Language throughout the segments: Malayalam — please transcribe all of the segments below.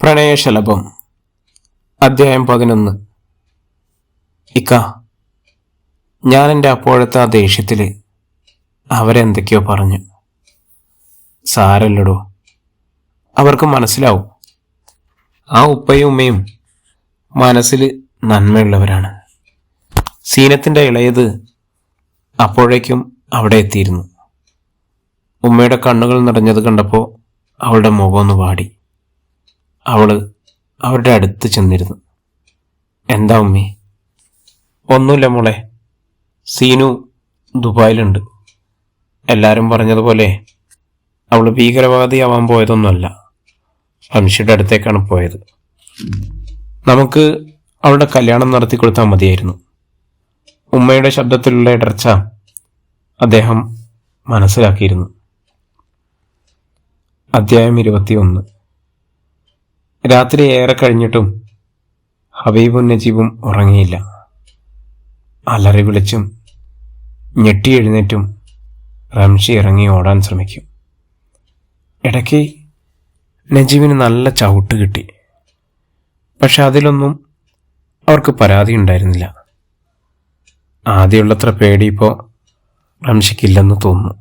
പ്രണയശലഭം അധ്യായം 11. ഇക്ക, ഞാൻ എൻ്റെ അപ്പോഴത്തെ ആ ദേഷ്യത്തിൽ അവരെന്തൊക്കെയോ പറഞ്ഞു. സാരല്ലടോ, അവർക്ക് മനസ്സിലാവും. ആ ഉപ്പയും ഉമ്മയും മനസ്സിൽ നന്മയുള്ളവരാണ്. സീനത്തിൻ്റെ ഇളയത് അപ്പോഴേക്കും അവിടെ എത്തിയിരുന്നു. ഉമ്മയുടെ കണ്ണുകൾ നിറഞ്ഞത് കണ്ടപ്പോൾ അവളുടെ മുഖം ഒന്ന് വാടി. അവള് അവരുടെ അടുത്ത് ചെന്നിരുന്നു. എന്താ ഉമ്മി? ഒന്നുമില്ല മോളെ, സീനു ദുബായിലുണ്ട്. എല്ലാവരും പറഞ്ഞതുപോലെ അവള് ഭീകരവാദിയാവാൻ പോയതൊന്നുമല്ല, റംഷിയുടെ അടുത്തേക്കാണ് പോയത്. നമുക്ക് അവളുടെ കല്യാണം നടത്തി കൊടുത്താൽ മതിയായിരുന്നു. ഉമ്മയുടെ ശബ്ദത്തിലുള്ള ഇടർച്ച അദ്ദേഹം മനസ്സിലാക്കിയിരുന്നു. അധ്യായം 21. രാത്രി ഏറെ കഴിഞ്ഞിട്ടും ഹബീബും നജീബും ഉറങ്ങിയില്ല. അലറി വിളിച്ചും ഞെട്ടി എഴുന്നേറ്റും റംഷി ഇറങ്ങി ഓടാൻ ശ്രമിക്കും. ഇടയ്ക്ക് നജീബിന് നല്ല ചവിട്ട് കിട്ടി. പക്ഷെ അതിലൊന്നും അവർക്ക് പരാതി ഉണ്ടായിരുന്നില്ല. ആദ്യമുള്ളത്ര പേടി ഇപ്പോൾ റംഷിക്കില്ലെന്ന് തോന്നുന്നു.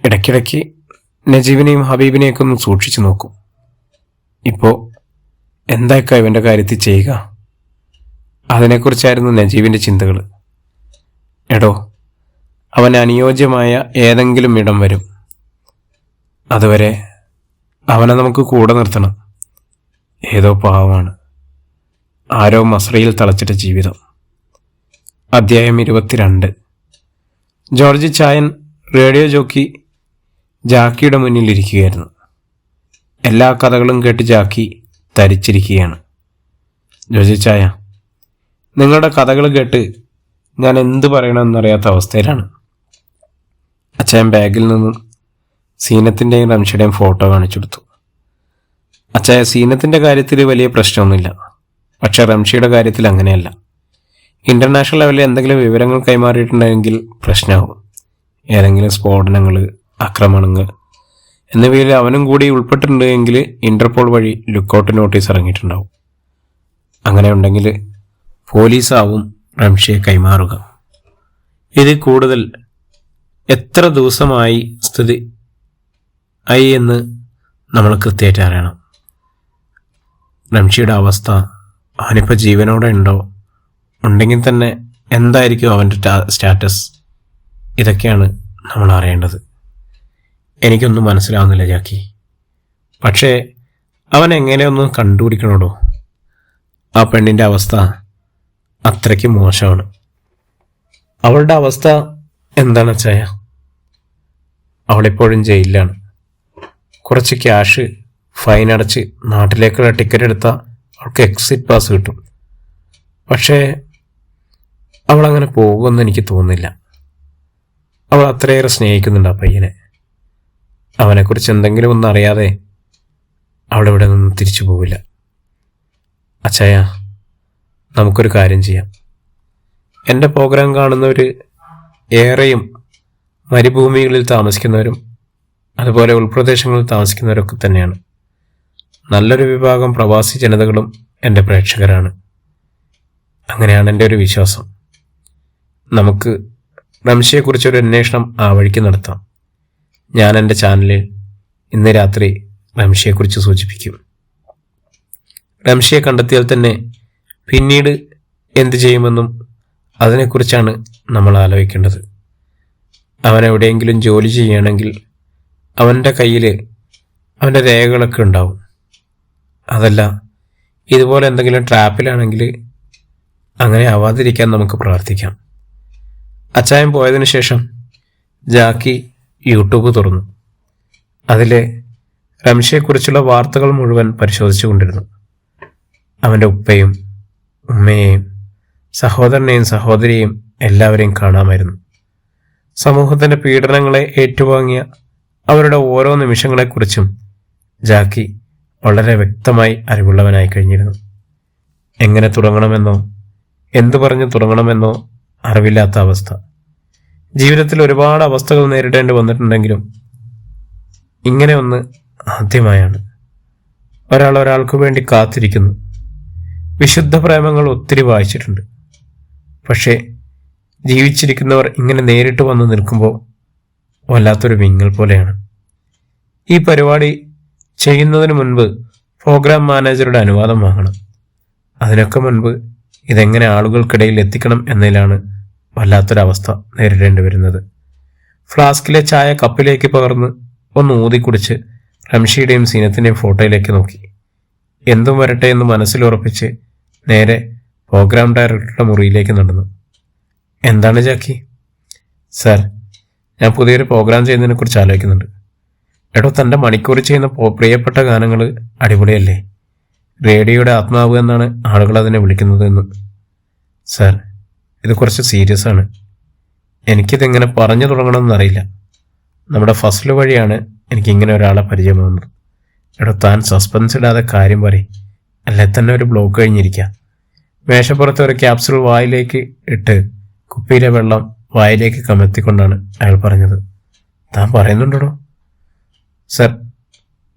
ഇടയ്ക്കിടയ്ക്ക് നജീബിനെയും ഹബീബിനെയൊക്കെ ഒന്ന് സൂക്ഷിച്ചു നോക്കും. ഇപ്പോൾ എന്താക്കാം ഇവൻ്റെ കാര്യത്തിൽ ചെയ്യുക? അതിനെക്കുറിച്ചായിരുന്നു നജീബിൻ്റെ ചിന്തകൾ. എടോ, അവൻ അനുയോജ്യമായ ഏതെങ്കിലും ഇടം വരും. അതുവരെ അവനെ നമുക്ക് കൂടെ നിർത്തണം. ഏതോ പാവമാണ്, ആരോ മസ്രയിൽ തളച്ചിട്ട ജീവിതം. അധ്യായം 22. ജോർജ് ചായൻ റേഡിയോ ജോക്കി ജാക്കിയുടെ മുന്നിലിരിക്കുകയായിരുന്നു. എല്ലാ കഥകളും കേട്ട് ജാക്കി തരിച്ചിരിക്കുകയാണ്. ജോർജ് ചായ, നിങ്ങളുടെ കഥകൾ കേട്ട് ഞാൻ എന്ത് പറയണമെന്നറിയാത്ത അവസ്ഥയിലാണ്. അച്ചായൻ ബാഗിൽ നിന്നും സീനത്തിൻ്റെയും റംഷിയുടെയും ഫോട്ടോ കാണിച്ചു കൊടുത്തു. അച്ചായ, സീനത്തിൻ്റെ കാര്യത്തിൽ വലിയ പ്രശ്നമൊന്നുമില്ല, പക്ഷെ റംഷിയുടെ കാര്യത്തിൽ അങ്ങനെയല്ല. ഇൻ്റർനാഷണൽ ലെവലിൽ എന്തെങ്കിലും വിവരങ്ങൾ കൈമാറിയിട്ടുണ്ടെങ്കിൽ പ്രശ്നമാകും. ഏതെങ്കിലും സ്ഫോടനങ്ങൾ, ആക്രമണങ്ങൾ എന്നിവയിൽ അവനും കൂടി ഉൾപ്പെട്ടിട്ടുണ്ടെങ്കിൽ ഇന്റർപോൾ വഴി ലുക്കൗട്ട് നോട്ടീസ് ഇറങ്ങിയിട്ടുണ്ടാവും. അങ്ങനെ ഉണ്ടെങ്കിൽ പോലീസാവും റംഷിയെ കൈമാറുക. ഇത് കൂടുതൽ എത്ര ദിവസമായി സ്ഥിതി ആയി എന്ന് നമ്മൾ കൃത്യമായിട്ട് അറിയണം. റംഷിയുടെ അവസ്ഥ, അവനിപ്പോൾ ജീവനോടെ ഉണ്ടോ, ഉണ്ടെങ്കിൽ തന്നെ എന്തായിരിക്കും അവൻ്റെ സ്റ്റാറ്റസ്, ഇതൊക്കെയാണ് നമ്മൾ അറിയേണ്ടത്. എനിക്കൊന്നും മനസ്സിലാവുന്നില്ല ജാക്കി, പക്ഷേ അവൻ എങ്ങനെയൊന്നും കണ്ടുപിടിക്കണോടോ. ആ പെണ്ണിൻ്റെ അവസ്ഥ അത്രയ്ക്ക് മോശമാണ്. അവളുടെ അവസ്ഥ എന്താണ് ചായ? അവളിപ്പോഴും ജയിലിലാണ്. കുറച്ച് ക്യാഷ് ഫൈൻ അടച്ച് നാട്ടിലേക്കുള്ള ടിക്കറ്റ് എടുത്താൽ അവൾക്ക് എക്സിറ്റ് പാസ് കിട്ടും. പക്ഷേ അവളങ്ങനെ പോകുമെന്ന് എനിക്ക് തോന്നുന്നില്ല. അവൾ അത്രയേറെ സ്നേഹിക്കുന്നുണ്ട് ആ പയ്യനെ. അവനെക്കുറിച്ച് എന്തെങ്കിലും ഒന്നും അറിയാതെ അവളിവിടെ നിന്ന് തിരിച്ചു പോവില്ല. അച്ചായ, നമുക്കൊരു കാര്യം ചെയ്യാം. എൻ്റെ പ്രോഗ്രാം കാണുന്നവർ ഏറെയും മരുഭൂമികളിൽ താമസിക്കുന്നവരും അതുപോലെ ഉൾപ്രദേശങ്ങളിൽ താമസിക്കുന്നവരൊക്കെ തന്നെയാണ്. നല്ലൊരു വിഭാഗം പ്രവാസി ജനതകളും എൻ്റെ പ്രേക്ഷകരാണ്. അങ്ങനെയാണ് എൻ്റെ ഒരു വിശ്വാസം. നമുക്ക് റംഷിയെക്കുറിച്ചൊരു അന്വേഷണം ആ വഴിക്ക് നടത്താം. ഞാൻ എൻ്റെ ചാനലിൽ ഇന്ന് രാത്രി റംഷിയെക്കുറിച്ച് സൂചിപ്പിക്കും. റംഷിയെ കണ്ടെത്തിയാൽ തന്നെ പിന്നീട് എന്ത് ചെയ്യുമെന്നും അതിനെക്കുറിച്ചാണ് നമ്മൾ ആലോചിക്കേണ്ടത്. അവൻ എവിടെയെങ്കിലും ജോലി ചെയ്യുകയാണെങ്കിൽ അവൻ്റെ കയ്യിൽ അവൻ്റെ രേഖകളൊക്കെ ഉണ്ടാവും. അതല്ല ഇതുപോലെ എന്തെങ്കിലും ട്രാപ്പിലാണെങ്കിൽ അങ്ങനെ ആവാതിരിക്കാൻ നമുക്ക് പ്രാർത്ഥിക്കാം. അച്ചായൻ പോയതിനു ശേഷം ജാക്കി യൂട്യൂബ് തുറന്നു. അതിലെ റംഷിയെക്കുറിച്ചുള്ള വാർത്തകൾ മുഴുവൻ പരിശോധിച്ചു കൊണ്ടിരുന്നു. അവൻ്റെ ഉപ്പയും ഉമ്മയെയും സഹോദരനെയും സഹോദരിയെയും എല്ലാവരെയും കാണാമായിരുന്നു. സമൂഹത്തിൻ്റെ പീഡനങ്ങളെ ഏറ്റുവാങ്ങിയ അവരുടെ ഓരോ നിമിഷങ്ങളെക്കുറിച്ചും ജാക്കി വളരെ വ്യക്തമായി അറിവുള്ളവനായി കഴിഞ്ഞിരുന്നു. എങ്ങനെ തുടങ്ങണമെന്നോ എന്തു പറഞ്ഞു തുടങ്ങണമെന്നോ അറിവില്ലാത്ത അവസ്ഥ. ജീവിതത്തിൽ ഒരുപാട് അവസ്ഥകൾ നേരിടേണ്ടി വന്നിട്ടുണ്ടെങ്കിലും ഇങ്ങനെ ഒന്ന് ആദ്യമായാണ്. ഒരാൾക്ക് വേണ്ടി കാത്തിരിക്കുന്നു. വിശുദ്ധ പ്രേമങ്ങൾ ഒത്തിരി വായിച്ചിട്ടുണ്ട്. പക്ഷേ ജീവിച്ചിരിക്കുന്നവർ ഇങ്ങനെ നേരിട്ട് വന്ന് നിൽക്കുമ്പോൾ വല്ലാത്തൊരു വിങ്ങൽ പോലെയാണ്. ഈ പരിപാടി ചെയ്യുന്നതിന് മുൻപ് പ്രോഗ്രാം മാനേജറുടെ അനുവാദം വാങ്ങണം. അതിനൊക്കെ മുൻപ് ഇതെങ്ങനെ ആളുകൾക്കിടയിൽ എത്തിക്കണം എന്നതിലാണ് വല്ലാത്തൊരവസ്ഥ നേരിടേണ്ടി വരുന്നത്. ഫ്ലാസ്കിലെ ചായ കപ്പിലേക്ക് പകർന്ന് ഒന്ന് ഊതിക്കുടിച്ച് റംഷിയുടെയും സീനത്തിൻ്റെയും ഫോട്ടോയിലേക്ക് നോക്കി. എന്തും വരട്ടെ എന്ന് മനസ്സിലുറപ്പിച്ച് നേരെ പ്രോഗ്രാം ഡയറക്ടറുടെ മുറിയിലേക്ക് നടന്നു. എന്താണ് ജാക്കി? സാർ, ഞാൻ പുതിയൊരു പ്രോഗ്രാം ചെയ്യുന്നതിനെക്കുറിച്ച് ആലോചിക്കുന്നുണ്ട്. എടോ, തൻ്റെ മണിക്കൂർ ചെയ്യുന്ന പ്രിയപ്പെട്ട ഗാനങ്ങൾ അടിപൊളിയല്ലേ? റേഡിയോയുടെ ആത്മാവ് എന്നാണ് ആളുകൾ അതിനെ വിളിക്കുന്നത് എന്ന്. സാർ, ഇത് കുറച്ച് സീരിയസ് ആണ്. എനിക്കിതെങ്ങനെ പറഞ്ഞു തുടങ്ങണമെന്നറിയില്ല. നമ്മുടെ ഫസൽ വഴിയാണ് എനിക്കിങ്ങനെ ഒരാളെ പരിചയമാകുന്നത്. എടോ, താൻ സസ്പെൻസ് ഇടാതെ കാര്യം പറയും, അല്ലെ തന്നെ ഒരു ബ്ലോക്ക് കഴിഞ്ഞിരിക്കുക. മേശപ്പുറത്ത് ഒരു ക്യാപ്സൂൾ വായിലേക്ക് ഇട്ട് കുപ്പിയിലെ വെള്ളം വായിലേക്ക് കമഴ്ത്തിക്കൊണ്ടാണ് അയാൾ പറഞ്ഞത്. താൻ പറയുന്നുണ്ടോ? സർ,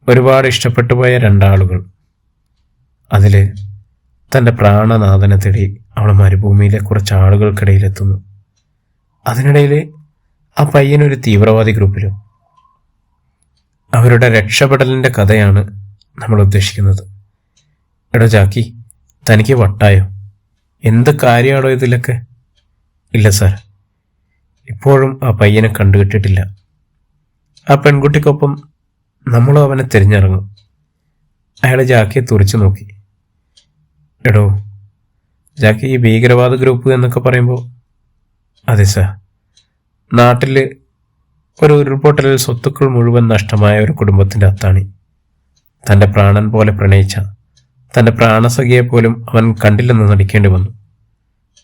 ഒരുപാട് ഇഷ്ടപ്പെട്ടു പോയ രണ്ടാളുകൾ. അതിൽ തൻ്റെ പ്രാണനാഥനെ തേടി അവൾ മരുഭൂമിയിലെ കുറച്ച് ആളുകൾക്കിടയിലെത്തുന്നു. അതിനിടയിൽ ആ പയ്യനൊരു തീവ്രവാദി ഗ്രൂപ്പിലും. അവരുടെ രക്ഷപ്പെടലിൻ്റെ കഥയാണ് നമ്മൾ ഉദ്ദേശിക്കുന്നത്. എടോ ജാക്കി, തനിക്ക് വട്ടായോ? എന്ത് കാര്യമാണോ ഇതിലൊക്കെ? ഇല്ല സാർ, ഇപ്പോഴും ആ പയ്യനെ കണ്ടുകിട്ടിട്ടില്ല. ആ പെൺകുട്ടിക്കൊപ്പം നമ്മളും അവനെ തിരിഞ്ഞിറങ്ങും. അയാൾ ജാക്കിയെ തുറിച്ചു നോക്കി. എടോ ജാക്കി, ഈ ഭീകരവാദ ഗ്രൂപ്പ് എന്നൊക്കെ പറയുമ്പോൾ? അതെ സാർ, നാട്ടിൽ ഒരു ഉരുൾപൊട്ടലിൽ സ്വത്തുക്കൾ മുഴുവൻ നഷ്ടമായ ഒരു കുടുംബത്തിൻ്റെ അത്താണി. തൻ്റെ പ്രാണൻ പോലെ പ്രണയിച്ച തൻ്റെ പ്രാണസഖിയെ പോലും അവൻ കണ്ടില്ലെന്ന് നടിക്കേണ്ടി വന്നു.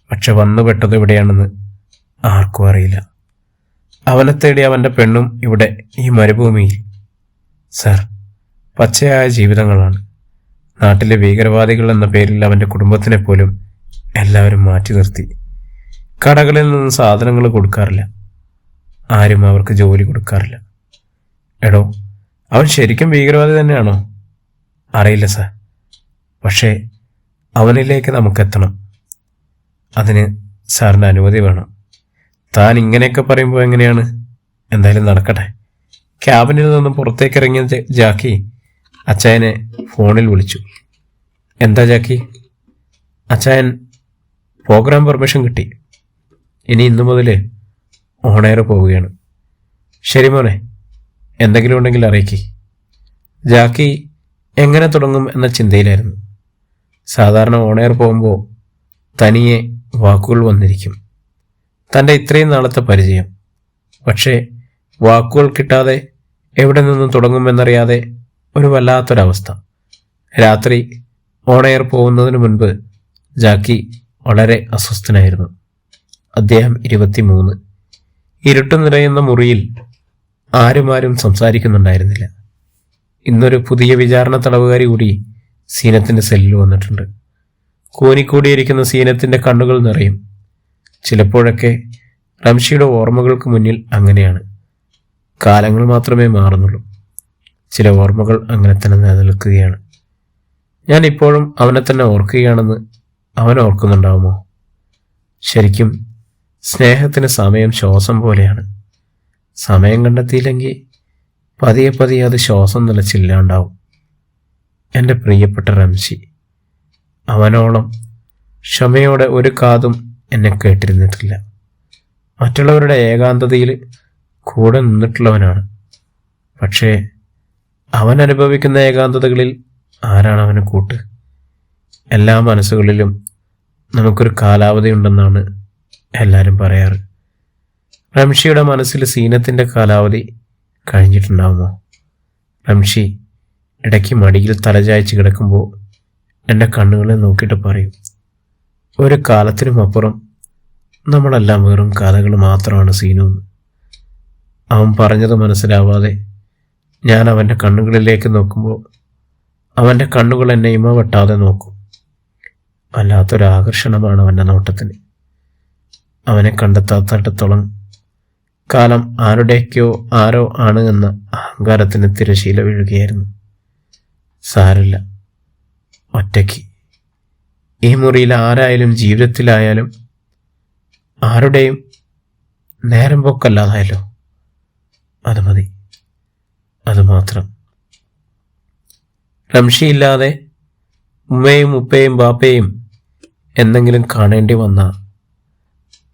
പക്ഷെ വന്നുപെട്ടത് എവിടെയാണെന്ന് ആർക്കും അറിയില്ല. അവനെ തേടി അവൻ്റെ പെണ്ണും ഇവിടെ ഈ മരുഭൂമിയിൽ. സാർ, പച്ചയായ ജീവിതങ്ങളാണ്. നാട്ടിലെ ഭീകരവാദികൾ എന്ന പേരിൽ അവൻ്റെ കുടുംബത്തിനെ പോലും എല്ലാവരും മാറ്റി നിർത്തി. കടകളിൽ നിന്ന് സാധനങ്ങൾ കൊടുക്കാറില്ല. ആരും അവർക്ക് ജോലി കൊടുക്കാറില്ല. എടോ, അവൻ ശരിക്കും ഭീകരവാദി തന്നെയാണോ? അറിയില്ല സാർ, പക്ഷേ അവനിലേക്ക് നമുക്കെത്തണം. അതിന് സാറിൻ്റെ അനുമതി വേണം. താൻ ഇങ്ങനെയൊക്കെ പറയുമ്പോൾ എങ്ങനെയാണ്? എന്തായാലും നടക്കട്ടെ. ക്യാബിനിൽ നിന്നും പുറത്തേക്കിറങ്ങിയ ജാക്കി അച്ചായനെ ഫോണിൽ വിളിച്ചു. എന്താ ജാക്കി? അച്ചായൻ, പ്രോഗ്രാം പെർമിഷൻ കിട്ടി. ഇനി ഇന്നു മുതൽ ഓണെയർ പോവുകയാണ്. ശരി മോനെ, എന്തെങ്കിലും ഉണ്ടെങ്കിൽ അറിയിക്കി. ജാക്കി എങ്ങനെ തുടങ്ങും എന്ന ചിന്തയിലായിരുന്നു. സാധാരണ ഓണെയർ പോകുമ്പോൾ തനിയെ വാക്കുകൾ വന്നിരിക്കും. തൻ്റെ ഇത്രയും നാളത്തെ പരിചയം. പക്ഷേ വാക്കുകൾ കിട്ടാതെ എവിടെ നിന്നും തുടങ്ങുമെന്നറിയാതെ ഒരു വല്ലാത്തൊരവസ്ഥ. രാത്രി ഓണെയർ പോകുന്നതിന് മുൻപ് ജാക്കി വളരെ അസ്വസ്ഥനായിരുന്നു. അദ്ദേഹം 23. ഇരുട്ട് നിറയുന്ന മുറിയിൽ ആരും സംസാരിക്കുന്നുണ്ടായിരുന്നില്ല. ഇന്നൊരു പുതിയ വിചാരണ തടവുകാരി കൂടി സീനത്തിൻ്റെ സെല്ലിൽ വന്നിട്ടുണ്ട്. കൂനിക്കൂടിയിരിക്കുന്ന സീനത്തിൻ്റെ കണ്ണുകൾ നിറയും. ചിലപ്പോഴൊക്കെ റംഷിയുടെ ഓർമ്മകൾക്ക് മുന്നിൽ അങ്ങനെയാണ്. കാലങ്ങൾ മാത്രമേ മാറുന്നുള്ളൂ. ചില ഓർമ്മകൾ അങ്ങനെ തന്നെ നിലനിൽക്കുകയാണ്. ഞാൻ ഇപ്പോഴും അവനെ തന്നെ ഓർക്കുകയാണെന്ന് അവൻ ഓർക്കുന്നുണ്ടാവുമോ? ശരിക്കും സ്നേഹത്തിന് സമയം ശ്വാസം പോലെയാണ്. സമയം കണ്ടെത്തിയില്ലെങ്കിൽ പതിയെ പതിയെ അത് ശ്വാസം നിലച്ചില്ലാണ്ടാവും. എൻ്റെ പ്രിയപ്പെട്ട റംഷി, അവനോളം ക്ഷമയോടെ ഒരു കാതും എന്നെ കേട്ടിരുന്നിട്ടില്ല. മറ്റുള്ളവരുടെ ഏകാന്തതയിൽ കൂടെ നിന്നിട്ടുള്ളവനാണ്. പക്ഷേ അവൻ അനുഭവിക്കുന്ന ഏകാന്തതകളിൽ ആരാണ് അവന് കൂട്ട്? എല്ലാ മനസ്സുകളിലും നമുക്കൊരു കാലാവധി ഉണ്ടെന്നാണ് എല്ലാവരും പറയാറ്. റംഷിയുടെ മനസ്സിൽ സീനത്തിൻ്റെ കാലാവധി കഴിഞ്ഞിട്ടുണ്ടാവുമോ? റംഷി ഇടയ്ക്ക് മടിയിൽ തലചായ്ച്ച് കിടക്കുമ്പോൾ എൻ്റെ കണ്ണുകളെ നോക്കിയിട്ട് പറയും, ഒരു കാലത്തിനും അപ്പുറം നമ്മളെല്ലാം വെറും കഥകൾ മാത്രമാണ് സീനു. അവൻ പറഞ്ഞത് മനസ്സിലാവാതെ ഞാൻ അവൻ്റെ കണ്ണുകളിലേക്ക് നോക്കുമ്പോൾ അവൻ്റെ കണ്ണുകൾ എന്നെ ഇമ വെട്ടാതെ നോക്കും. വല്ലാത്തൊരാകർഷണമാണ് അവൻ്റെ നോട്ടത്തിന്. അവനെ കണ്ടെത്താത്തിടത്തോളം കാലം ആരുടെയൊക്കെയോ ആരോ ആണ് എന്ന അഹങ്കാരത്തിന് തിരശീല വീഴുകയായിരുന്നു. സാരമില്ല, ഒറ്റയ്ക്ക് ഈ മുറിയിൽ ആരായാലും ജീവിതത്തിലായാലും ആരുടെയും നേരം പോക്കല്ലാതായല്ലോ, അത് മതി, അത് മാത്രം. റംഷിയില്ലാതെ ഉമ്മയും ഉപ്പയും ബാപ്പയും എന്തെങ്കിലും കാണേണ്ടി വന്ന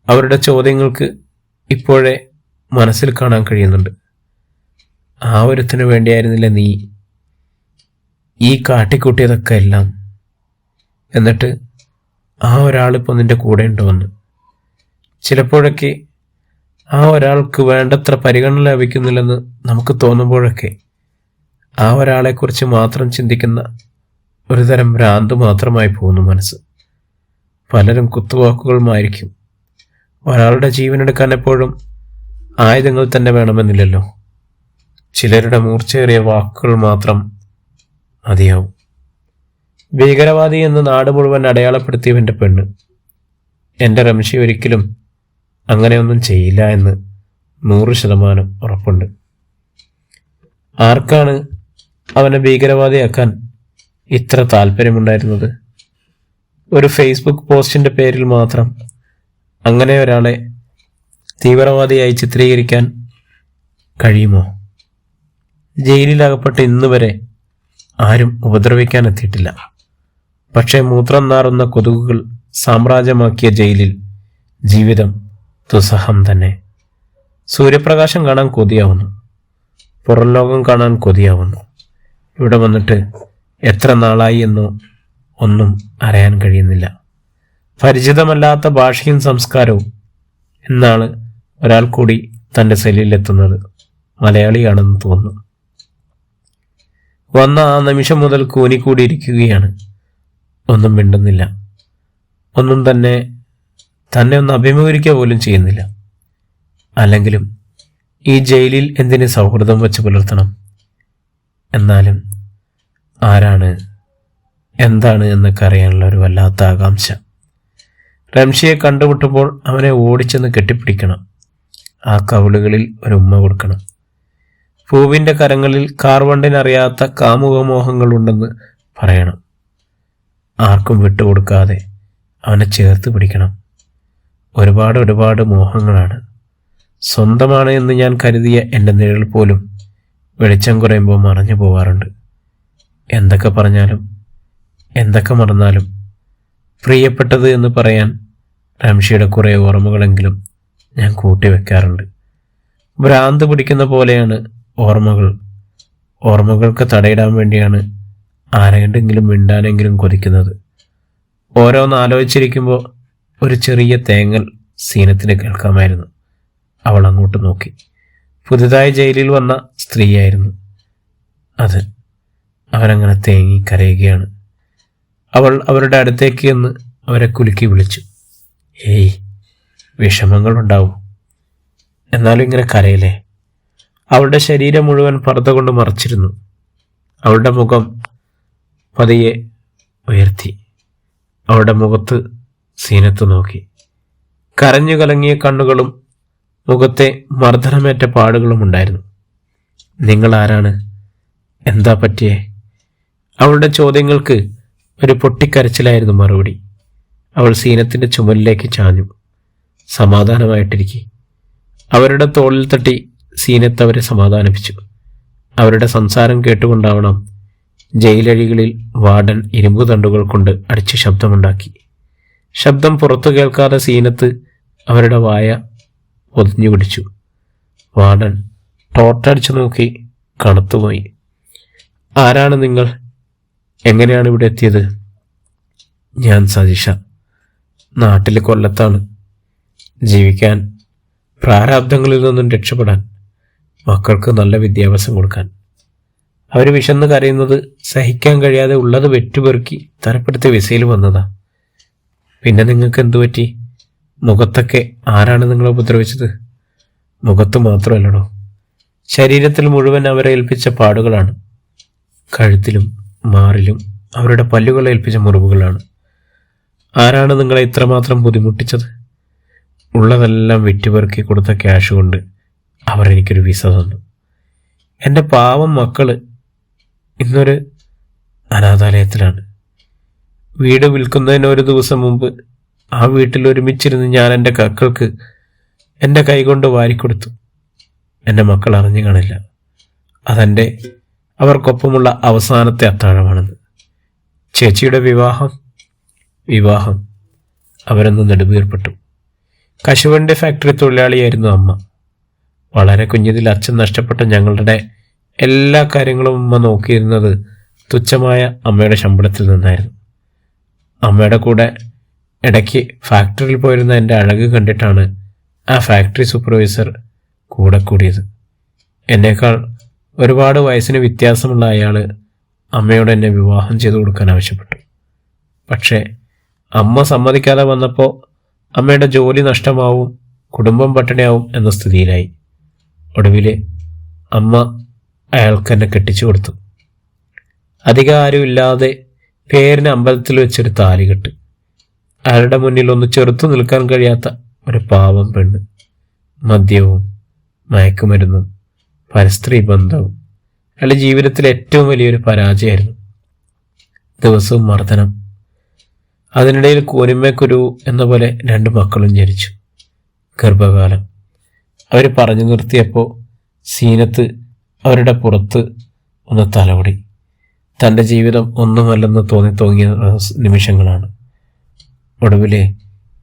അവരുടെ ചോദ്യങ്ങൾക്ക് ഇപ്പോഴേ മനസ്സിൽ കാണാൻ കഴിയുന്നുണ്ട്. ആ ഒരുത്തിനു വേണ്ടിയായിരുന്നില്ല നീ ഈ കാട്ടിക്കൂട്ടിയതൊക്കെ എല്ലാം, എന്നിട്ട് ആ ഒരാളിപ്പോൾ നിന്റെ കൂടെ ഉണ്ടുവന്ന്. ചിലപ്പോഴൊക്കെ ആ ഒരാൾക്ക് വേണ്ടത്ര പരിഗണന ലഭിക്കുന്നില്ലെന്ന് നമുക്ക് തോന്നുമ്പോഴൊക്കെ ആ ഒരാളെക്കുറിച്ച് മാത്രം ചിന്തിക്കുന്ന ഒരുതരം ഭ്രാന്ത് മാത്രമായി പോകുന്നു മനസ്സ്. പലരും കുത്തുവാക്കുകളുമായിരിക്കും. ഒരാളുടെ ജീവനെടുക്കാൻ എപ്പോഴും ആയുധങ്ങൾ തന്നെ വേണമെന്നില്ലല്ലോ. ചിലരുടെ മൂർച്ചയേറിയ വാക്കുകൾ മാത്രം മതിയാവും. ഭീകരവാദി എന്ന് നാട് മുഴുവൻ അടയാളപ്പെടുത്തിയവൻ്റെ പെണ്ണ്. എൻ്റെ റംഷി ഒരിക്കലും അങ്ങനെയൊന്നും ചെയ്യില്ല എന്ന് 100% ഉറപ്പുണ്ട്. ആർക്കാണ് അവനെ ഭീകരവാദിയാക്കാൻ ഇത്ര താല്പര്യമുണ്ടായിരുന്നത്? ഒരു ഫേസ്ബുക്ക് പോസ്റ്റിൻ്റെ പേരിൽ മാത്രം അങ്ങനെ ഒരാളെ തീവ്രവാദിയായി ചിത്രീകരിക്കാൻ കഴിയുമോ? ജയിലിലകപ്പെട്ട് ഇന്ന് വരെ ആരും ഉപദ്രവിക്കാൻ എത്തിയിട്ടില്ല. പക്ഷേ മൂത്രം നാറുന്ന കൊതുകുകൾ സാമ്രാജ്യമാക്കിയ ജയിലിൽ ജീവിതം ദുസ്സഹം തന്നെ. സൂര്യപ്രകാശം കാണാൻ കൊതിയാവുന്നു, പുറം ലോകം കാണാൻ കൊതിയാവുന്നു. ഇവിടെ വന്നിട്ട് എത്ര നാളായി എന്നോ ഒന്നും അറിയാൻ കഴിയുന്നില്ല. പരിചിതമല്ലാത്ത ഭാഷയും സംസ്കാരവും. എന്നാണ് ഒരാൾ കൂടി തൻ്റെ സെല്ലിലെത്തുന്നത്. മലയാളിയാണെന്ന് തോന്നുന്നു. വന്ന ആ നിമിഷം മുതൽ കൂനിക്കൂടിയിരിക്കുകയാണ്. ഒന്നും മിണ്ടുന്നില്ല. ഒന്നും തന്നെ ഒന്ന് അഭിമുഖീകരിക്കുക പോലും ചെയ്യുന്നില്ല. അല്ലെങ്കിലും ഈ ജയിലിൽ എന്തിന് സൗഹൃദം വെച്ച് പുലർത്തണം? എന്നാലും ആരാണ്, എന്താണ് എന്നൊക്കെ അറിയാനുള്ള ഒരു വല്ലാത്ത ആകാംക്ഷ. റംഷിയെ കണ്ടുമുട്ടുമ്പോൾ അവനെ ഓടിച്ചെന്ന് കെട്ടിപ്പിടിക്കണം. ആ കവിളുകളിൽ ഒരു ഉമ്മ കൊടുക്കണം. പൂവിൻ്റെ കരങ്ങളിൽ കാർവണ്ടിനറിയാത്ത കാമുകമോഹങ്ങളുണ്ടെന്ന് പറയണം. ആർക്കും വിട്ടുകൊടുക്കാതെ അവനെ ചേർത്ത് പിടിക്കണം. ഒരുപാട് മോഹങ്ങളാണ്. സ്വന്തമാണ് എന്ന് ഞാൻ കരുതിയ എൻ്റെ നിഴൽ പോലും വെളിച്ചം കുറയുമ്പോൾ മറഞ്ഞു പോവാറുണ്ട്. എന്തൊക്കെ പറഞ്ഞാലും എന്തൊക്കെ മറന്നാലും പ്രിയപ്പെട്ടത് എന്ന് പറയാൻ റംഷിയുടെ കുറേ ഓർമ്മകളെങ്കിലും ഞാൻ കൂട്ടിവെക്കാറുണ്ട്. ഭ്രാന്ത് പിടിക്കുന്ന പോലെയാണ് ഓർമ്മകൾക്ക് തടയിടാൻ വേണ്ടിയാണ് ആരെങ്കിലും മിണ്ടാനെങ്കിലും കൊതിക്കുന്നത്. ഓരോന്ന് ആലോചിച്ചിരിക്കുമ്പോൾ ഒരു ചെറിയ തേങ്ങൽ സീനത്തിന് കേൾക്കാമായിരുന്നു. അവൾ അങ്ങോട്ട് നോക്കി. പുതുതായി ജയിലിൽ വന്ന സ്ത്രീയായിരുന്നു അത്. അവരങ്ങനെ തേങ്ങി കരയുകയാണ്. അവൾ അവരുടെ അടുത്തേക്ക് എന്ന് അവരെ കുലുക്കി വിളിച്ചു. ഏയ്, വിഷമങ്ങളുണ്ടാവും, എന്നാലും ഇങ്ങനെ കരയില്ലേ? അവളുടെ ശരീരം മുഴുവൻ പർദ്ദ കൊണ്ട് മറച്ചിരുന്നു. അവളുടെ മുഖം പതിയെ ഉയർത്തി. അവളുടെ മുഖത്ത് സീനത്ത് നോക്കി. കരഞ്ഞു കലങ്ങിയ കണ്ണുകളും മുഖത്തെ മർദ്ദനമേറ്റ പാടുകളും ഉണ്ടായിരുന്നു. നിങ്ങൾ ആരാണ്? എന്താ പറ്റിയേ? അവളുടെ ചോദ്യങ്ങൾക്ക് ഒരു പൊട്ടിക്കരച്ചിലായിരുന്നു മറുപടി. അവൾ സീനത്തിൻ്റെ ചുമലിലേക്ക് ചാഞ്ഞു. സമാധാനമായിട്ടിരിക്കെ. അവരുടെ തോളിൽ തട്ടി സീനത്ത് അവരെ സമാധാനിപ്പിച്ചു. അവരുടെ സംസാരം കേട്ടുകൊണ്ടാവണം ജയിലഴികളിൽ വാർഡൻ ഇരുമ്പു തണ്ടുകൾ കൊണ്ട് അടിച്ച് ശബ്ദമുണ്ടാക്കി. ശബ്ദം പുറത്തു കേൾക്കാതെ സീനത്ത് അവരുടെ വായ ഒതിഞ്ഞു പിടിച്ചു. വാർഡൻ ടോർച്ചടിച്ചു നോക്കി കണുത്തുപോയി. ആരാണ് നിങ്ങൾ? എങ്ങനെയാണ് ഇവിടെ എത്തിയത്? ഞാൻ സതീഷ. നാട്ടിൽ കൊല്ലത്താണ്. ജീവിക്കാൻ, പ്രാരാബ്ദങ്ങളിൽ നിന്നും രക്ഷപ്പെടാൻ, മക്കൾക്ക് നല്ല വിദ്യാഭ്യാസം കൊടുക്കാൻ. അവർ വിശന്ന് കരയുന്നത് സഹിക്കാൻ കഴിയാതെ ഉള്ളത് വെറ്റുപെറുക്കി തരപ്പെടുത്തി വിസയിൽ വന്നതാ. പിന്നെ നിങ്ങൾക്ക് എന്തു പറ്റി? മുഖത്തൊക്കെ ആരാണ് നിങ്ങളെ ഉപദ്രവിച്ചത്? മുഖത്ത് മാത്രമല്ലടോ, ശരീരത്തിൽ മുഴുവൻ അവരെ ഏൽപ്പിച്ച പാടുകളാണ്. കഴുത്തിലും മാറിലും അവരുടെ പല്ലുകളെ ഏൽപ്പിച്ച മുറിവുകളാണ്. ആരാണ് നിങ്ങളെ ഇത്രമാത്രം ബുദ്ധിമുട്ടിച്ചത്? ഉള്ളതെല്ലാം വിറ്റുപെറുക്കി കൊടുത്ത ക്യാഷ് കൊണ്ട് അവർ എനിക്കൊരു വിസ തന്നു. എൻ്റെ പാവം മക്കള് ഇന്നൊരു അനാഥാലയത്തിലാണ്. വീട് വിൽക്കുന്നതിന് ഒരു ദിവസം മുമ്പ് ആ വീട്ടിൽ ഒരുമിച്ചിരുന്ന് ഞാൻ എൻ്റെ മക്കൾക്ക് എൻ്റെ കൈകൊണ്ട് വാരിക്കൊടുത്തു. എൻ്റെ മക്കൾ അറിഞ്ഞു കാണില്ല അതെൻ്റെ അവർക്കൊപ്പമുള്ള അവസാനത്തെ അത്താഴമാണെന്ന്. ചേച്ചിയുടെ വിവാഹം അവരൊന്ന് നെടുവീർപ്പെട്ടു. കശുവണ്ടി ഫാക്ടറി തൊഴിലാളിയായിരുന്നു അമ്മ. വളരെ കുഞ്ഞതിൽ അച്ഛൻ നഷ്ടപ്പെട്ട ഞങ്ങളുടെ എല്ലാ കാര്യങ്ങളും അമ്മ നോക്കിയിരുന്നത് തുച്ഛമായ അമ്മയുടെ ശമ്പളത്തിൽ നിന്നായിരുന്നു. അമ്മയുടെ കൂടെ ഇടയ്ക്ക് ഫാക്ടറിയിൽ പോയിരുന്ന എൻ്റെ അഴക് കണ്ടിട്ടാണ് ആ ഫാക്ടറി സൂപ്പർവൈസർ കൂടെ കൂടിയത്. എന്നേക്കാൾ ഒരുപാട് വയസ്സിന് വ്യത്യാസമുള്ള അയാൾ അമ്മയോട് എന്നെ വിവാഹം ചെയ്തു കൊടുക്കാൻ ആവശ്യപ്പെട്ടു. പക്ഷേ അമ്മ സമ്മതിക്കാതെ വന്നപ്പോൾ അമ്മയുടെ ജോലി നഷ്ടമാവും, കുടുംബം പട്ടിണിയാവും എന്ന സ്ഥിതിയിലായി. ഒടുവിൽ അമ്മ അയാൾക്ക് എന്നെ കെട്ടിച്ചു കൊടുത്തു. അധികം ആരും ഇല്ലാതെ പേരിന് അമ്പലത്തിൽ വെച്ചൊരു താലികെട്ട്. അയാളുടെ മുന്നിൽ ഒന്ന് ചെറുത്തു നിൽക്കാൻ കഴിയാത്ത ഒരു പാവം പെണ്ണ്. മദ്യവും മയക്കുമരുന്നും പരസ്ത്രീ ബന്ധവും അയാളുടെ ജീവിതത്തിലെ ഏറ്റവും വലിയൊരു പരാജയമായിരുന്നു. ദിവസവും മർദ്ദനം. അതിനിടയിൽ കൂനിമ്മക്കുരു എന്ന പോലെ 2 മക്കളും ജനിച്ചു. ഗർഭകാലം. അവർ പറഞ്ഞു നിർത്തിയപ്പോൾ സീനത്ത് അവരുടെ പുറത്ത് ഒന്ന് തലോടി. തൻ്റെ ജീവിതം ഒന്നുമല്ലെന്ന് തോന്നിയ നിമിഷങ്ങളാണ്. ഒടുവിൽ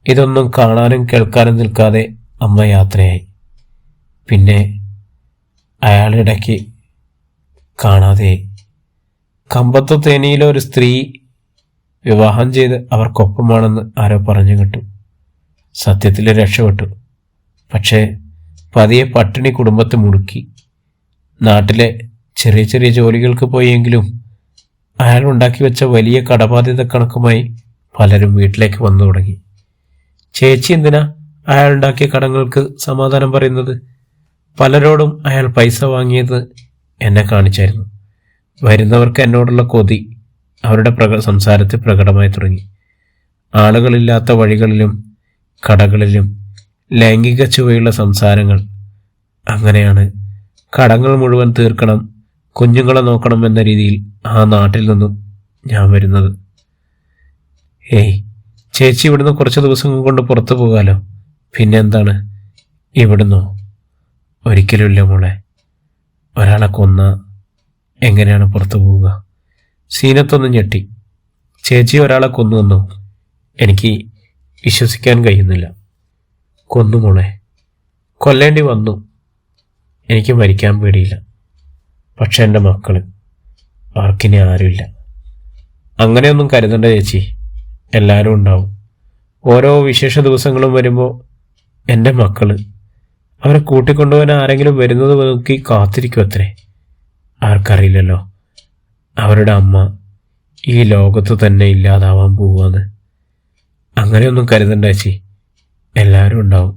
ഇതൊന്നും കാണാനും കേൾക്കാനും നിൽക്കാതെ അമ്മ യാത്രയായി. പിന്നെ അയാളിടയ്ക്ക് കാണാതെയായി. കമ്പത്തു തേനിയിലെ ഒരു സ്ത്രീ വിവാഹം ചെയ്ത് അവർക്കൊപ്പമാണെന്ന് ആരോ പറഞ്ഞു കിട്ടും. സത്യത്തിൽ രക്ഷപ്പെട്ടു. പക്ഷേ പതിയെ പട്ടിണി കുടുംബത്തെ മുടുക്കി. നാട്ടിലെ ചെറിയ ചെറിയ ജോലികൾക്ക് പോയെങ്കിലും അയാൾ ഉണ്ടാക്കി വെച്ച വലിയ കടബാധ്യത കണക്കുമായി പലരും വീട്ടിലേക്ക് വന്നു തുടങ്ങി. ചേച്ചി എന്തിനാ അയാളുണ്ടാക്കിയ കടങ്ങൾക്ക് സമാധാനം പറയുന്നത്? പലരോടും അയാൾ പൈസ വാങ്ങിയത് എന്നെ കാണിച്ചായിരുന്നു. വരുന്നവർക്ക് എന്നോടുള്ള കൊതി അവരുടെ സംസാരത്തിൽ പ്രകടമായി തുടങ്ങി. ആളുകളില്ലാത്ത വഴികളിലും കടകളിലും ലൈംഗിക ചുവയുള്ള സംസാരങ്ങൾ. അങ്ങനെയാണ് കടങ്ങൾ മുഴുവൻ തീർക്കണം, കുഞ്ഞുങ്ങളെ നോക്കണം എന്ന രീതിയിൽ ആ നാട്ടിൽ നിന്നും ഞാൻ വരുന്നത്. ചേച്ചി ഇവിടുന്ന് കുറച്ച് ദിവസം കൊണ്ട് പുറത്തു പോകാലോ. പിന്നെന്താണ്? ഇവിടുന്നോ? ഒരിക്കലുമില്ല മോളെ. ഒരാളെ കൊന്ന എങ്ങനെയാണ് പുറത്തു പോവുക? സീനത്തൊന്നും ഞെട്ടി. ചേച്ചി ഒരാളെ കൊന്നുവെന്നോ? എനിക്ക് വിശ്വസിക്കാൻ കഴിയുന്നില്ല. കൊന്നു മോളെ. കൊല്ലേണ്ടി വന്നു. എനിക്ക് മരിക്കാൻ പേടിയില്ല. പക്ഷെ എൻ്റെ മക്കൾ, അവർക്കിനി ആരുമില്ല. അങ്ങനെയൊന്നും കരുതണ്ട ചേച്ചി. എല്ലാവരും ഉണ്ടാവും. ഓരോ വിശേഷ ദിവസങ്ങളും വരുമ്പോൾ എൻ്റെ മക്കൾ, അവരെ കൂട്ടിക്കൊണ്ടുപോകാൻ ആരെങ്കിലും വരുന്നത് നോക്കി കാത്തിരിക്കും അത്രേ. ആർക്കറിയില്ലല്ലോ അവരുടെ അമ്മ ഈ ലോകത്ത് തന്നെ ഇല്ലാതാവാൻ പോവാന്ന്. അങ്ങനെയൊന്നും കരുതണ്ട ചേച്ചി. എല്ലാവരും ഉണ്ടാവും.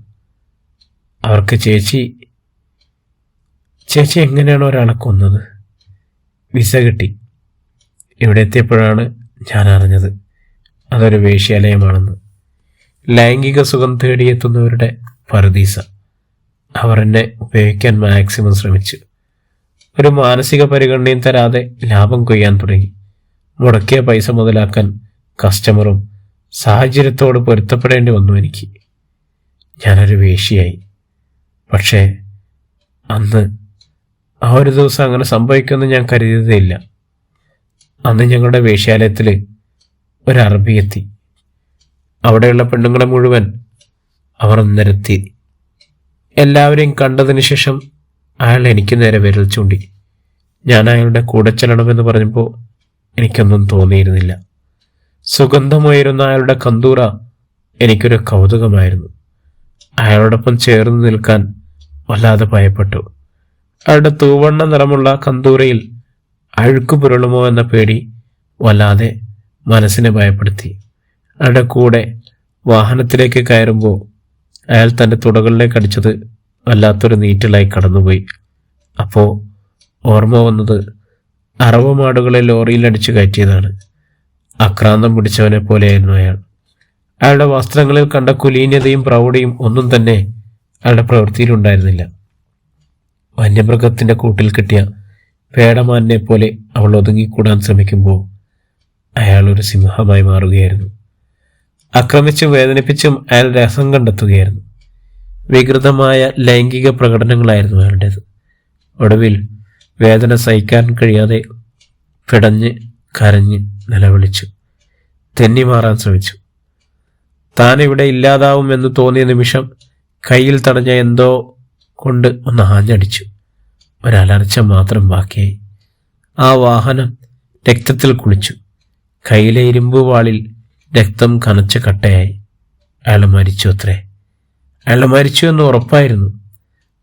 അവർക്ക് ചേച്ചി എങ്ങനെയാണ് ഒരാളെ കൊന്നത്? വിസ കിട്ടി. ഇവിടെ എത്തിയപ്പോഴാണ് ഞാൻ അറിഞ്ഞത് അതൊരു വേശ്യാലയമാണെന്ന്. ലൈംഗിക സുഖം തേടിയെത്തുന്നവരുടെ പറുദീസ. അവർ എന്നെ ഉപയോഗിക്കാൻ മാക്സിമം ശ്രമിച്ചു. ഒരു മാനസിക പരിഗണനയും തരാതെ ലാഭം കൊയ്യാൻ തുടങ്ങി. മുടക്കിയ പൈസ മുതലാക്കാൻ കസ്റ്റമറും സാഹചര്യത്തോട് പൊരുത്തപ്പെടേണ്ടി വന്നു എനിക്ക്. ഞാനൊരു വേശ്യയായി. പക്ഷേ അന്ന് ആ ഒരു ദിവസം അങ്ങനെ സംഭവിക്കുമെന്ന് ഞാൻ കരുതിയതേയില്ല. അന്ന് ഞങ്ങളുടെ വേശ്യാലയത്തിൽ ഒരു അറബി എത്തി. അവിടെയുള്ള പെണ്ണുങ്ങളെ മുഴുവൻ അവർ നിരത്തി. എല്ലാവരെയും കണ്ടതിന് ശേഷം അയാൾ എനിക്ക് നേരെ വിരൽ ചൂണ്ടി. ഞാൻ അയാളുടെ കൂടെ ചെല്ലണമെന്ന് പറഞ്ഞപ്പോൾ എനിക്കൊന്നും തോന്നിയിരുന്നില്ല. സുഗന്ധമുയരുന്ന അയാളുടെ കന്തൂറ എനിക്കൊരു കൗതുകമായിരുന്നു. അയാളോടൊപ്പം ചേർന്ന് നിൽക്കാൻ വല്ലാതെ ഭയപ്പെട്ടു. അയാളുടെ തൂവണ്ണ നിറമുള്ള കന്തൂറയിൽ അഴുക്ക് പുരളുമോ എന്ന പേടി വല്ലാതെ മനസ്സിനെ ഭയപ്പെടുത്തി. അയാളുടെ കൂടെ വാഹനത്തിലേക്ക് കയറുമ്പോൾ അയാൾ തൻ്റെ തുടകളിലേക്ക് അടിച്ചത് വല്ലാത്തൊരു നീറ്റലായി കടന്നുപോയി. അപ്പോൾ ഓർമ്മ വന്നത് അറവ് മാടുകളെ ലോറിയിൽ അടിച്ചു കയറ്റിയതാണ്. ആക്രാന്തം പിടിച്ചവനെ പോലെയായിരുന്നു അയാൾ. അയാളുടെ വസ്ത്രങ്ങളിൽ കണ്ട കുലീനതയും പ്രൗഢിയും ഒന്നും തന്നെ അയാളുടെ പ്രവൃത്തിയിലുണ്ടായിരുന്നില്ല. വന്യമൃഗത്തിൻ്റെ കൂട്ടിൽ കിട്ടിയ പേടമാനിനെ പോലെ അവൾ ഒതുങ്ങിക്കൂടാൻ ശ്രമിക്കുമ്പോൾ അയാൾ ഒരു സിംഹമായി മാറുകയായിരുന്നു. ആക്രമിച്ചും വേദനിപ്പിച്ചും അയാൾ രസം കണ്ടെത്തുകയായിരുന്നു. വികൃതമായ ലൈംഗിക പ്രകടനങ്ങളായിരുന്നു അയാളുടേത്. ഒടുവിൽ വേദന സഹിക്കാൻ കഴിയാതെ പിടഞ്ഞ് കരഞ്ഞ് നിലവിളിച്ചു, തെന്നിമാറാൻ ശ്രമിച്ചു. താൻ ഇവിടെ ഇല്ലാതാവുമെന്ന് തോന്നിയ നിമിഷം കയ്യിൽ തടഞ്ഞ എന്തോ കൊണ്ട് ഒന്ന് ആഞ്ഞടിച്ചു. ഒരലർച്ച മാത്രം ബാക്കിയായി. ആ വാഹനം രക്തത്തിൽ കുളിച്ചു. കയ്യിലെ ഇരുമ്പ് വാളിൽ രക്തം കനച്ച കട്ടയായി. അയാൾ മരിച്ചു അത്രേ. അയാൾ മരിച്ചു എന്ന് ഉറപ്പായിരുന്നു.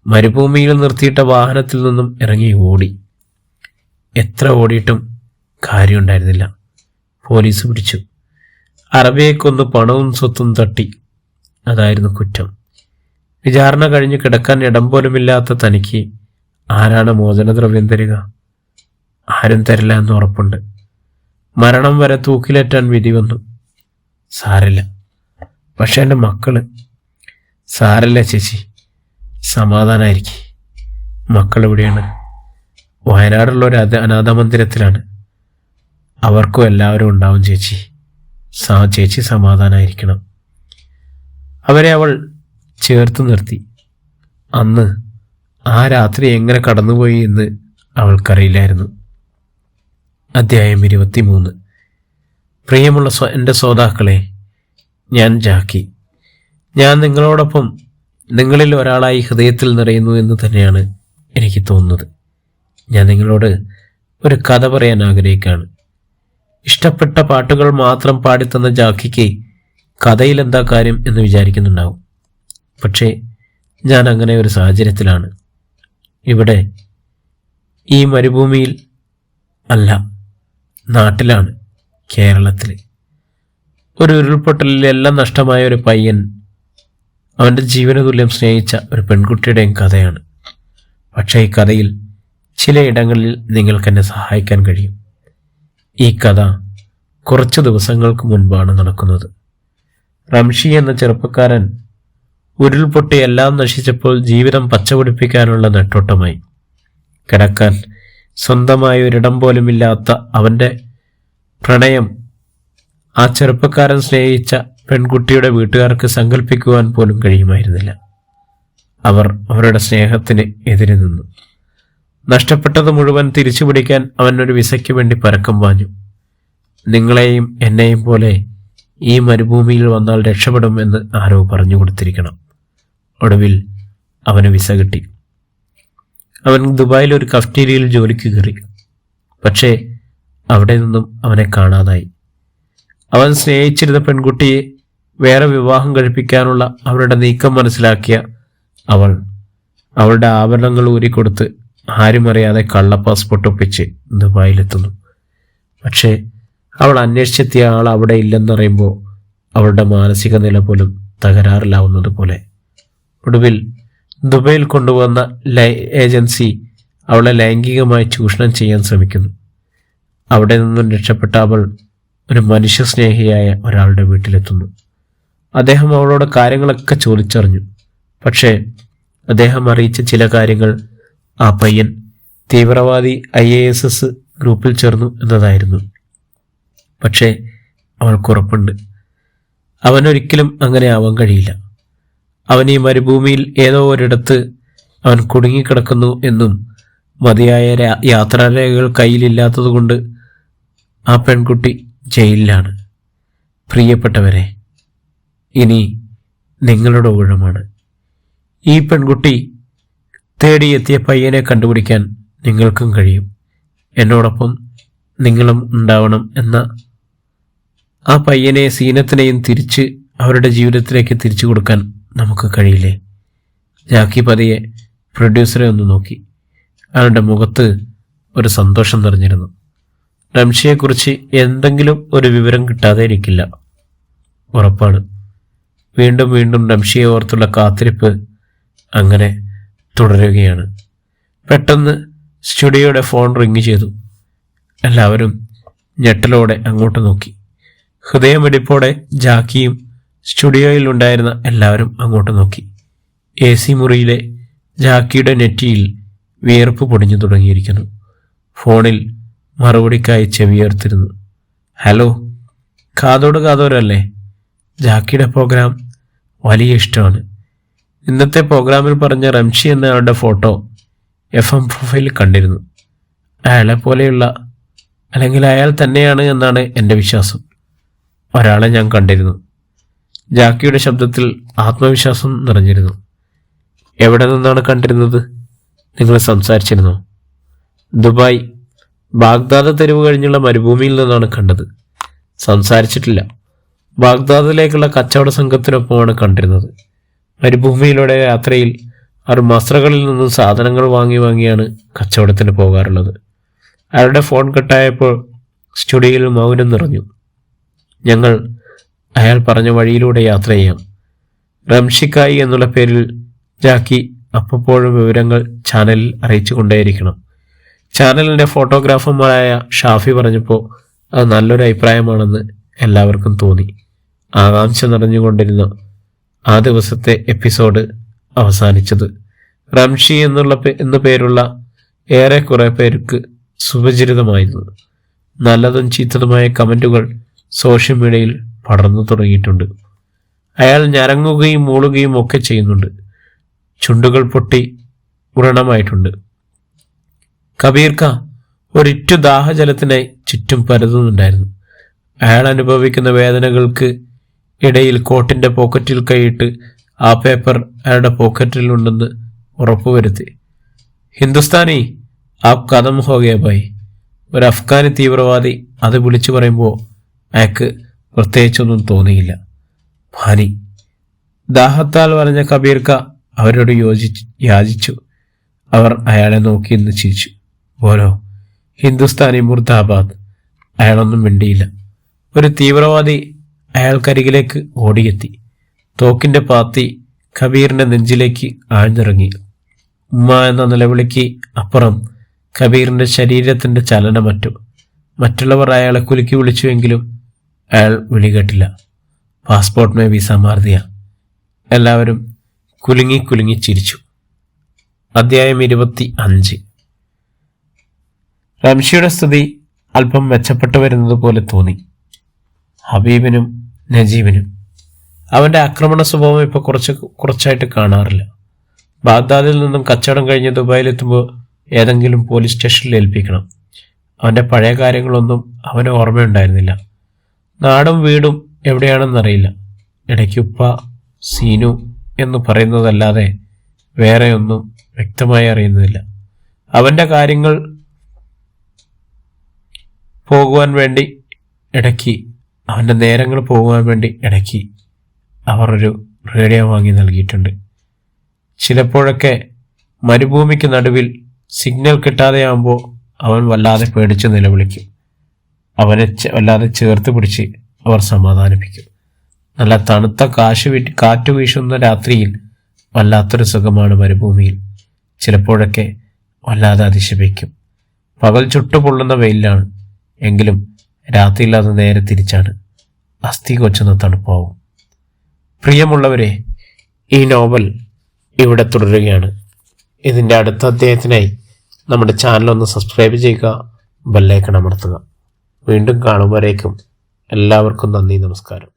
മരുഭൂമിയിൽ നിർത്തിയിട്ട വാഹനത്തിൽ നിന്നും ഇറങ്ങി ഓടി. എത്ര ഓടിയിട്ടും കാര്യമുണ്ടായിരുന്നില്ല. പോലീസ് പിടിച്ചു. അറബിയെ കൊന്ന് പണവും സ്വത്തും തട്ടി. അതായിരുന്നു കുറ്റം. വിചാരണ കഴിഞ്ഞ് കിടക്കാൻ ഇടം പോലുമില്ലാത്ത തനിക്ക് ആരാണ് മോചനദ്രവ്യം തരിക? ആരും തരില്ല എന്ന് ഉറപ്പുണ്ട്. മരണം വരെ തൂക്കിലേറ്റാൻ വിധി വന്നു. സാരില്ല. പക്ഷെ എൻ്റെ മക്കള്. സാരല്ല ചേച്ചി, സമാധാനായിരിക്കും. മക്കൾ എവിടെയാണ്? വയനാടുള്ള ഒരു അനാഥ മന്ദിരത്തിലാണ്. അവർക്കും എല്ലാവരും ഉണ്ടാവും ചേച്ചി. ചേച്ചി സമാധാനായിരിക്കണം. അവരെ അവൾ ചേർത്ത് നിർത്തി. അന്ന് ആ രാത്രി എങ്ങനെ കടന്നുപോയി എന്ന് അവൾക്കറിയില്ലായിരുന്നു. അധ്യായം 23. പ്രിയമുള്ള എൻ്റെ ശ്രോതാക്കളെ, ഞാൻ ജാക്കി. ഞാൻ നിങ്ങളോടൊപ്പം നിങ്ങളിൽ ഒരാളായി ഹൃദയത്തിൽ നിറയുന്നു എന്ന് തന്നെയാണ് എനിക്ക് തോന്നുന്നത്. ഞാൻ നിങ്ങളോട് ഒരു കഥ പറയാൻ ആഗ്രഹിക്കുകയാണ്. ഇഷ്ടപ്പെട്ട പാട്ടുകൾ മാത്രം പാടിത്തന്ന ജാക്കിക്ക് കഥയിൽ എന്താ കാര്യം എന്ന് വിചാരിക്കുന്നുണ്ടാവും. പക്ഷേ ഞാൻ അങ്ങനെ ഒരു സാഹചര്യത്തിലാണ്. ഇവിടെ ഈ മരുഭൂമിയിൽ അല്ല, നാട്ടിലാണ്, കേരളത്തിൽ. ഒരു ഉരുൾപൊട്ടലിൽ എല്ലാം നഷ്ടമായ ഒരു പയ്യൻ അവൻ്റെ ജീവനതുല്യം സ്നേഹിച്ച ഒരു പെൺകുട്ടിയുടെയും കഥയാണ്. പക്ഷേ ഈ കഥയിൽ ചിലയിടങ്ങളിൽ നിങ്ങൾക്കെന്നെ സഹായിക്കാൻ കഴിയും. ഈ കഥ കുറച്ച് ദിവസങ്ങൾക്ക് മുൻപാണ് നടക്കുന്നത്. റംഷി എന്ന ചെറുപ്പക്കാരൻ ഉരുൾപൊട്ടി എല്ലാം നശിച്ചപ്പോൾ ജീവിതം പച്ചപിടിപ്പിക്കാനുള്ള നെട്ടോട്ടമായി. കിടക്കാൻ സ്വന്തമായ ഒരിടം പോലുമില്ലാത്ത അവൻ്റെ പ്രണയം ആ ചെറുപ്പക്കാരൻ സ്നേഹിച്ച പെൺകുട്ടിയുടെ വീട്ടുകാർക്ക് സങ്കല്പിക്കുവാൻ പോലും കഴിയുമായിരുന്നില്ല. അവർ അവരുടെ സ്നേഹത്തിന് എതിരെ നിന്നു. നഷ്ടപ്പെട്ടത് മുഴുവൻ തിരിച്ചു പിടിക്കാൻ അവൻ ഒരു വിസയ്ക്ക് വേണ്ടി പരക്കം പാഞ്ഞു. നിങ്ങളെയും എന്നെയും പോലെ ഈ മരുഭൂമിയിൽ വന്നാൽ രക്ഷപ്പെടും എന്ന് ആരോ പറഞ്ഞു കൊടുത്തിരിക്കണം. ഒടുവിൽ അവന് വിസ കിട്ടി. അവൻ ദുബായിൽ ഒരു കഫ്റ്റീരിയയിൽ ജോലിക്ക് കയറി. പക്ഷേ അവിടെ നിന്നും അവനെ കാണാതായി. അവൻ സ്നേഹിച്ചിരുന്ന പെൺകുട്ടിയെ വേറെ വിവാഹം കഴിപ്പിക്കാനുള്ള അവരുടെ നീക്കം മനസ്സിലാക്കിയ അവൾ അവളുടെ ആഭരണങ്ങൾ ഊരിക്കൊടുത്ത് ആരും അറിയാതെ കള്ള പാസ്പോർട്ട് ഒപ്പിച്ച് ദുബായിലെത്തുന്നു. പക്ഷേ അവൾ അന്വേഷിച്ചെത്തിയ ആൾ അവിടെ ഇല്ലെന്നറിയുമ്പോൾ അവളുടെ മാനസിക നില പോലും തകരാറിലാവുന്നത് പോലെ. ഒടുവിൽ ദുബൈയിൽ കൊണ്ടുവന്ന ഏജൻസി അവളെ ലൈംഗികമായി ചൂഷണം ചെയ്യാൻ ശ്രമിക്കുന്നു. അവിടെ നിന്നും രക്ഷപ്പെട്ട അവൾ ഒരു മനുഷ്യസ്നേഹിയായ ഒരാളുടെ വീട്ടിലെത്തുന്നു. അദ്ദേഹം അവളോട് കാര്യങ്ങളൊക്കെ ചോദിച്ചറിഞ്ഞു. പക്ഷേ അദ്ദേഹം അറിയിച്ച ചില കാര്യങ്ങൾ ആ പയ്യൻ തീവ്രവാദി IASS ഗ്രൂപ്പിൽ ചേർന്നു എന്നതായിരുന്നു. പക്ഷേ അവൾക്കുറപ്പുണ്ട്, അവനൊരിക്കലും അങ്ങനെ ആവാൻ കഴിയില്ല. അവൻ ഈ മരുഭൂമിയിൽ ഏതോ ഒരിടത്ത് അവൻ കുടുങ്ങിക്കിടക്കുന്നു എന്നും മതിയായ യാത്രാരേഖകൾ കയ്യിലില്ലാത്തതുകൊണ്ട് ആ പെൺകുട്ടി ജയിലിലാണ്. പ്രിയപ്പെട്ടവരെ, ഇനി നിങ്ങളുടെ ഊഴമാണ്. ഈ പെൺകുട്ടി തേടിയെത്തിയ പയ്യനെ കണ്ടുപിടിക്കാൻ നിങ്ങൾക്കും കഴിയും. എന്നോടൊപ്പം നിങ്ങളും ഉണ്ടാവണം എന്ന ആ പയ്യനെ സീനത്തിനെയും തിരിച്ച് അവരുടെ ജീവിതത്തിലേക്ക് തിരിച്ചു കൊടുക്കാൻ നമുക്ക് കഴിയില്ലേ? ജാക്കി പതിയെ പ്രൊഡ്യൂസറെ ഒന്ന് നോക്കി. അയാളുടെ മുഖത്ത് ഒരു സന്തോഷം നിറഞ്ഞിരുന്നു. റംഷിയെക്കുറിച്ച് എന്തെങ്കിലും ഒരു വിവരം കിട്ടാതെ ഇരിക്കില്ല, ഉറപ്പാണ്. വീണ്ടും വീണ്ടും റംഷിയെ ഓർത്തുള്ള കാത്തിരിപ്പ് അങ്ങനെ തുടരുകയാണ്. പെട്ടെന്ന് സ്റ്റുഡിയോയുടെ ഫോൺ റിങ് ചെയ്തു. എല്ലാവരും ഞെട്ടലോടെ അങ്ങോട്ട് നോക്കി. ഹൃദയമിടിപ്പോടെ ജാക്കിയും സ്റ്റുഡിയോയിൽ ഉണ്ടായിരുന്ന എല്ലാവരും അങ്ങോട്ട് നോക്കി. AC മുറിയിലെ ജാക്കിയുടെ നെറ്റിയിൽ വിയർപ്പ് പൊടിഞ്ഞു തുടങ്ങിയിരിക്കുന്നു. ഫോണിൽ മറുപടിക്കായി ചെവിയേർത്തിരുന്നു. ഹലോ, കാതോട് കാതോരല്ലേ? ജാക്കിയുടെ പ്രോഗ്രാം വലിയ ഇഷ്ടമാണ്. ഇന്നത്തെ പ്രോഗ്രാമിൽ പറഞ്ഞ റംഷി എന്നയാളുടെ ഫോട്ടോ FM പ്രൊഫൈലിൽ കണ്ടിരുന്നു. അയാളെ പോലെയുള്ള അല്ലെങ്കിൽ അയാൾ തന്നെയാണ് എന്നാണ് എൻ്റെ വിശ്വാസം. ഒരാളെ ഞാൻ കണ്ടിരുന്നു. ജാക്കിയുടെ ശബ്ദത്തിൽ ആത്മവിശ്വാസം നിറഞ്ഞിരുന്നു. എവിടെ നിന്നാണ് കണ്ടിരുന്നത്? നിങ്ങൾ സംസാരിച്ചിരുന്നോ? ദുബായ് ബാഗ്ദാദ് തെരുവ് കഴിഞ്ഞുള്ള മരുഭൂമിയിൽ നിന്നാണ് കണ്ടത്. സംസാരിച്ചിട്ടില്ല. ബാഗ്ദാദിലേക്കുള്ള കച്ചവട സംഘത്തിനൊപ്പമാണ് കണ്ടിരുന്നത്. മരുഭൂമിയിലൂടെ യാത്രയിൽ അവർ മസ്രകളിൽ നിന്നും സാധനങ്ങൾ വാങ്ങിയാണ് കച്ചവടത്തിന് പോകാറുള്ളത്. അയാളുടെ ഫോൺ കട്ടായപ്പോൾ സ്റ്റുഡിയോയിൽ മൗനം നിറഞ്ഞു. ഞങ്ങൾ അയാൾ പറഞ്ഞ വഴിയിലൂടെ യാത്ര ചെയ്യാം. റംഷിക്കായി എന്നുള്ള പേരിൽ ജാക്കി അപ്പോഴും വിവരങ്ങൾ ചാനലിൽ അറിയിച്ചു കൊണ്ടേയിരിക്കണം. ചാനലിൻ്റെ ഫോട്ടോഗ്രാഫർമാരായ ഷാഫി പറഞ്ഞപ്പോൾ അത് നല്ലൊരു അഭിപ്രായമാണെന്ന് എല്ലാവർക്കും തോന്നി. ആകാംക്ഷ നിറഞ്ഞുകൊണ്ടിരുന്ന ആ ദിവസത്തെ എപ്പിസോഡ് അവസാനിച്ചത് റംഷി എന്ന പേരുള്ള ഏറെക്കുറെ പേർക്ക് സുപരിചിതമായിരുന്നു. നല്ലതും ചീത്തതുമായ കമൻറ്റുകൾ സോഷ്യൽ മീഡിയയിൽ പടർന്നു തുടങ്ങിയിട്ടുണ്ട്. അയാൾ ഞരങ്ങുകയും മൂളുകയും ഒക്കെ ചെയ്യുന്നുണ്ട്. ചുണ്ടുകൾ പൊട്ടി വ്രണമായിട്ടുണ്ട്. കബീർക്ക ഒരിറ്റു ദാഹജലത്തിനായി ചുറ്റും പരതുന്നുണ്ടായിരുന്നു. അയാൾ അനുഭവിക്കുന്ന വേദനകൾക്ക് ഇടയിൽ കോട്ടിൻ്റെ പോക്കറ്റിൽ കൈയിട്ട് ആ പേപ്പർ അയാളുടെ പോക്കറ്റിലുണ്ടെന്ന് ഉറപ്പുവരുത്തി. ഹിന്ദുസ്ഥാനി ആപ് കദം ഹോ ഗയ ഭായ്. ഒരു അഫ്ഗാനി തീവ്രവാദി അത് വിളിച്ചു പറയുമ്പോൾ അയാൾക്ക് പ്രത്യേകിച്ചൊന്നും തോന്നിയില്ല. ഭാനി ദാഹത്താൽ പറഞ്ഞ കബീർക്ക അവരോട് യാചിച്ചു. അവർ അയാളെ നോക്കി എന്ന് ചിരിച്ചു. ബോലോ ഹിന്ദുസ്ഥാനി മുർദാബാദ്. അയാളൊന്നും മിണ്ടിയില്ല. ഒരു തീവ്രവാദി അയാൾക്കരികിലേക്ക് ഓടിയെത്തി. തോക്കിൻ്റെ പാത്തി കബീറിൻ്റെ നെഞ്ചിലേക്ക് ആഴ്ന്നിറങ്ങി. ഉമ്മ എന്ന നിലവിളിക്ക് അപ്പുറം കബീറിൻ്റെ ശരീരത്തിൻ്റെ ചലനമറ്റു. മറ്റുള്ളവർ അയാളെ കുലുക്കി വിളിച്ചുവെങ്കിലും അയാൾ വിളികേട്ടില്ല. Passport may visa മാർദിയ. എല്ലാവരും കുലുങ്ങി ചിരിച്ചു. അധ്യായം 25. റംഷിയുടെ സ്ഥിതി അല്പം മെച്ചപ്പെട്ടു വരുന്നത് പോലെ തോന്നി ഹബീബിനും നജീബിനും. അവൻ്റെ ആക്രമണ സ്വഭാവം ഇപ്പോൾ കുറച്ചായിട്ട് കാണാറില്ല. ബാഗ്ദാദിൽ നിന്നും കച്ചവടം കഴിഞ്ഞ് ദുബായിലെത്തുമ്പോൾ ഏതെങ്കിലും പോലീസ് സ്റ്റേഷനിൽ ഏൽപ്പിക്കണം. അവൻ്റെ പഴയ കാര്യങ്ങളൊന്നും അവന് ഓർമ്മയുണ്ടായിരുന്നില്ല. നാടും വീടും എവിടെയാണെന്നറിയില്ല. ഇടയ്ക്ക് ഉപ്പ സീനു എന്ന് പറയുന്നതല്ലാതെ വേറെ ഒന്നും വ്യക്തമായി അറിയുന്നില്ല. അവൻ്റെ കാര്യങ്ങൾ പോകുവാൻ വേണ്ടി ഇടയ്ക്ക് അവർ ഒരു റേഡിയോ വാങ്ങി നൽകിയിട്ടുണ്ട്. ചിലപ്പോഴൊക്കെ മരുഭൂമിക്ക് നടുവിൽ സിഗ്നൽ കിട്ടാതെയാകുമ്പോൾ അവൻ വല്ലാതെ പേടിച്ച് നിലവിളിക്കും. അവനെ വല്ലാതെ ചേർത്ത് പിടിച്ച് അവർ സമാധാനിപ്പിക്കും. നല്ല തണുത്ത കാറ്റ് വീശുന്ന രാത്രിയിൽ വല്ലാത്തൊരു സുഖമാണ് മരുഭൂമിയിൽ. ചിലപ്പോഴൊക്കെ വല്ലാതെ അതിശയിക്കും. പകൽ ചുട്ടുപൊള്ളുന്ന വെയിലാണ്. എങ്കിലും രാത്രിയിൽ അത് നേരെ തിരിച്ചാണ്. അസ്ഥി കൊച്ചുന്ന തണുപ്പാവും. പ്രിയമുള്ളവരെ, ഈ നോവൽ ഇവിടെ തുടരുകയാണ്. ഇതിൻ്റെ അടുത്ത അധ്യായത്തിനായി നമ്മുടെ ചാനൽ സബ്സ്ക്രൈബ് ചെയ്യുക, ബെല്ലൈക്കൺ അമർത്തുക. വീണ്ടും കാണുമ്പോഴേക്കും എല്ലാവർക്കും നന്ദി, നമസ്കാരം.